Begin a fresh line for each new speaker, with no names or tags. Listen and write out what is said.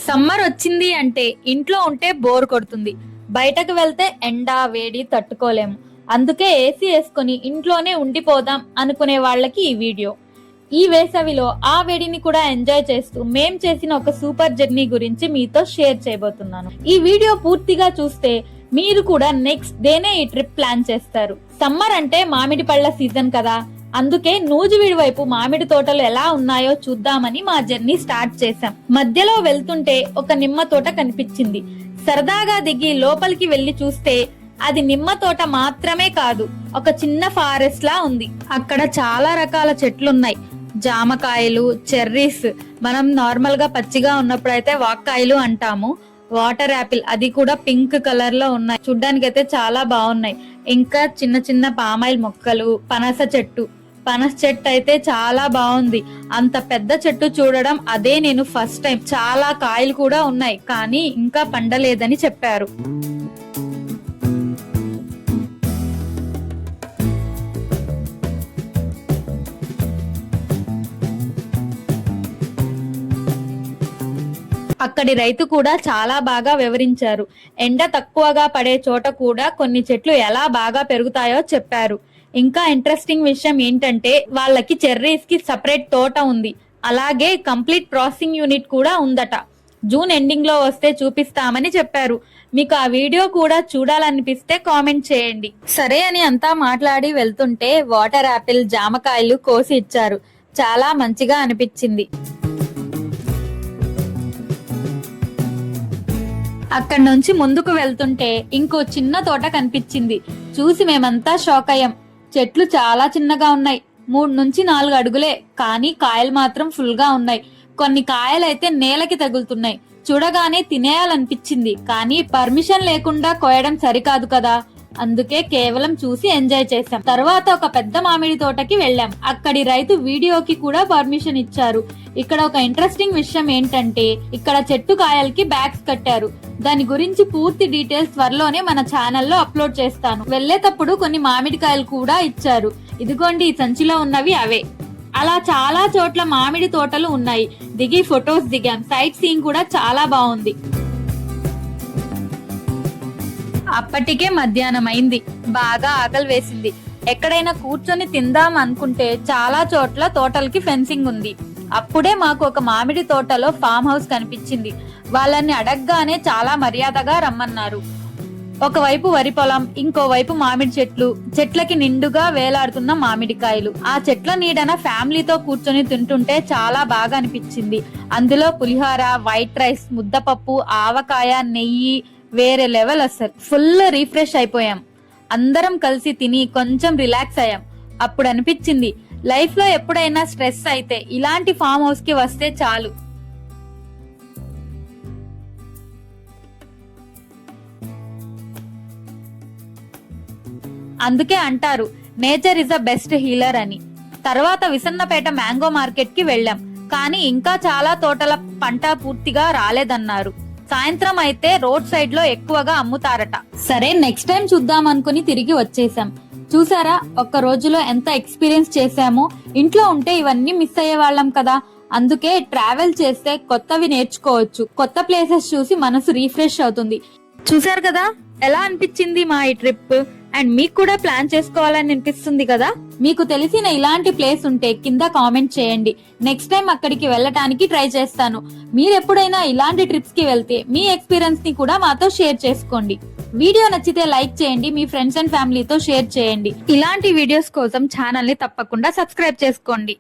Summer వచ్చింది అంటే ఇంట్లో ఉంటే బోర్ కొడుతుంది. బయటకు వెళ్తే ఎండ వేడి తట్టుకోలేము. అందుకే ఏసీ వేసుకొని ఇంట్లోనే ఉండిపోదాం అనుకునే వాళ్ళకి ఈ వీడియో. ఈ వేసవిలో ఆ వేడిని కూడా ఎంజాయ్ చేస్తూ మేం చేసిన ఒక సూపర్ జర్నీ గురించి మీతో షేర్ చేయబోతున్నాను. ఈ వీడియో పూర్తిగా చూస్తే మీరు కూడా నెక్స్ట్ డేనే ఈ ట్రిప్ ప్లాన్ చేస్తారు. సమ్మర్ అంటే మామిడి పళ్ళ సీజన్ కదా, అందుకే నూజివీడు వైపు మామిడి తోటలు ఎలా ఉన్నాయో చూద్దామని మా జర్నీ స్టార్ట్ చేశాం. మధ్యలో వెళ్తుంటే ఒక నిమ్మ తోట కనిపించింది. సరదాగా దిగి లోపలికి వెళ్లి చూస్తే అది నిమ్మ తోట మాత్రమే కాదు, ఒక చిన్న ఫారెస్ట్ లా ఉంది. అక్కడ చాలా రకాల చెట్లున్నాయి. జామకాయలు, చెర్రీస్, మనం నార్మల్ గా పచ్చిగా ఉన్నప్పుడైతే వాక్కాయలు అంటాము. వాటర్ యాపిల్, అది కూడా పింక్ కలర్ లో ఉన్నాయి. చూడ్డానికి అయితే చాలా బాగున్నాయి. ఇంకా చిన్న చిన్న పామాయిల్ మొక్కలు, పనస చెట్టు అయితే చాలా బాగుంది. అంత పెద్ద చెట్టు చూడడం అదే నేను ఫస్ట్ టైం. చాలా కాయలు కూడా ఉన్నాయి, కానీ ఇంకా పండలేదని చెప్పారు. అక్కడి రైతు కూడా చాలా బాగా వివరించారు. ఎండ తక్కువగా పడే చోట కూడా కొన్ని చెట్లు ఎలా బాగా పెరుగుతాయో చెప్పారు. ఇంకా ఇంట్రెస్టింగ్ విషయం ఏంటంటే వాళ్ళకి చెర్రీస్ కి సపరేట్ తోట ఉంది. అలాగే కంప్లీట్ ప్రాసెసింగ్ యూనిట్ కూడా ఉందట. జూన్ ఎండింగ్ లో వస్తే చూపిస్తామని చెప్పారు. మీకు ఆ వీడియో కూడా చూడాలనిపిస్తే కామెంట్ చేయండి. సరే అని అంతా మాట్లాడి వెళ్తుంటే వాటర్ యాపిల్, జామకాయలు కోసి ఇచ్చారు. చాలా మంచిగా అనిపించింది. అక్కడి నుంచి ముందుకు వెళ్తుంటే ఇంకో చిన్న తోట కనిపించింది. చూసి మేమంతా షాక్ అయ్యాం. చెట్లు చాలా చిన్నగా ఉన్నాయి, 3 నుంచి 4 అడుగులే, కానీ కాయలు మాత్రం ఫుల్ గా ఉన్నాయి. కొన్ని కాయలైతే నేలకి తగులుతున్నాయి. చూడగానే తినేయాలనిపించింది, కానీ పర్మిషన్ లేకుండా కోయడం సరికాదు కదా, అందుకే కేవలం చూసి ఎంజాయ్ చేశాం. తర్వాత ఒక పెద్ద మామిడి తోటకి వెళ్ళాం. అక్కడి రైతు వీడియోకి కూడా పర్మిషన్ ఇచ్చారు. ఇక్కడ ఒక ఇంట్రెస్టింగ్ విషయం ఏంటంటే ఇక్కడ చెట్టు కాయలకి బ్యాగ్స్ కట్టారు. దాని గురించి పూర్తి డీటెయిల్స్ త్వరలోనే మన ఛానల్లో అప్లోడ్ చేస్తాను. వెళ్లేటప్పుడు కొన్ని మామిడికాయలు కూడా ఇచ్చారు. ఇదిగోండి, ఈ సంచిలో ఉన్నవి అవే. అలా చాలా చోట్ల మామిడి తోటలు ఉన్నాయి. దిగి ఫొటోస్ దిగాం. సైట్ సీయింగ్ కూడా చాలా బాగుంది. అప్పటికే మధ్యాహ్నం అయింది. బాగా ఆకలి వేసింది. ఎక్కడైనా కూర్చొని తిందాం అనుకుంటే చాలా చోట్ల తోటలకి ఫెన్సింగ్ ఉంది. అప్పుడే మాకు ఒక మామిడి తోటలో ఫామ్ హౌస్ కనిపించింది. వాళ్ళని అడగగానే చాలా మర్యాదగా రమ్మన్నారు. ఒకవైపు వరి పొలం, ఇంకోవైపు మామిడి చెట్లు, చెట్లకి నిండుగా వేలాడుతున్న మామిడికాయలు. ఆ చెట్ల నీడన ఫ్యామిలీతో కూర్చొని తింటుంటే చాలా బాగా అనిపించింది. అందులో పులిహోర, వైట్ రైస్, ముద్దపప్పు, ఆవకాయ, నెయ్యి, వేరే లెవెల్. అసలు ఫుల్ రీఫ్రెష్ అయిపోయాం. అందరం కలిసి తిని కొంచెం రిలాక్స్ అయ్యాం. అప్పుడు అనిపించింది, లైఫ్ లో ఎప్పుడైనా స్ట్రెస్ అయితే ఇలాంటి ఫామ్ హౌస్ కి వస్తే చాలు. అందుకే అంటారు nature is the best healer అని. తర్వాత విసన్నపేట మ్యాంగో మార్కెట్ కి వెళ్ళాం. కానీ ఇంకా చాలా తోటల పంట పూర్తిగా రాలేదన్నారు. సాయంత్రం అయితే రోడ్ సైడ్ లో ఎక్కువగా అమ్ముతారట. సరే, నెక్స్ట్ టైం చూద్దాం అనుకుని తిరిగి వచ్చేసాం. చూసారా, ఒక్క రోజులో ఎంత ఎక్స్పీరియన్స్ చేసామో. ఇంట్లో ఉంటే ఇవన్నీ మిస్ అయ్యే వాళ్ళం కదా. అందుకే ట్రావెల్ చేస్తే కొత్తవి నేర్చుకోవచ్చు. కొత్త ప్లేసెస్ చూసి మనసు రీఫ్రెష్ అవుతుంది. చూసారు కదా ఎలా అనిపించింది మా ఈ ట్రిప్. అండ్ మీకు కూడా ప్లాన్ చేసుకోవాలని అనిపిస్తుంది కదా. మీకు తెలిసిన ఇలాంటి ప్లేస్ ఉంటే కింద కామెంట్ చేయండి. నెక్స్ట్ టైం అక్కడికి వెళ్ళటానికి ట్రై చేస్తాను. మీరు ఎప్పుడైనా ఇలాంటి ట్రిప్స్ కి వెళ్తే మీ ఎక్స్పీరియన్స్ ని కూడా మాతో షేర్ చేసుకోండి. వీడియో నచ్చితే లైక్ చేయండి, మీ ఫ్రెండ్స్ అండ్ ఫ్యామిలీతో షేర్ చేయండి. ఇలాంటి వీడియోస్ కోసం ఛానల్ ని తప్పకుండా సబ్స్క్రైబ్ చేసుకోండి.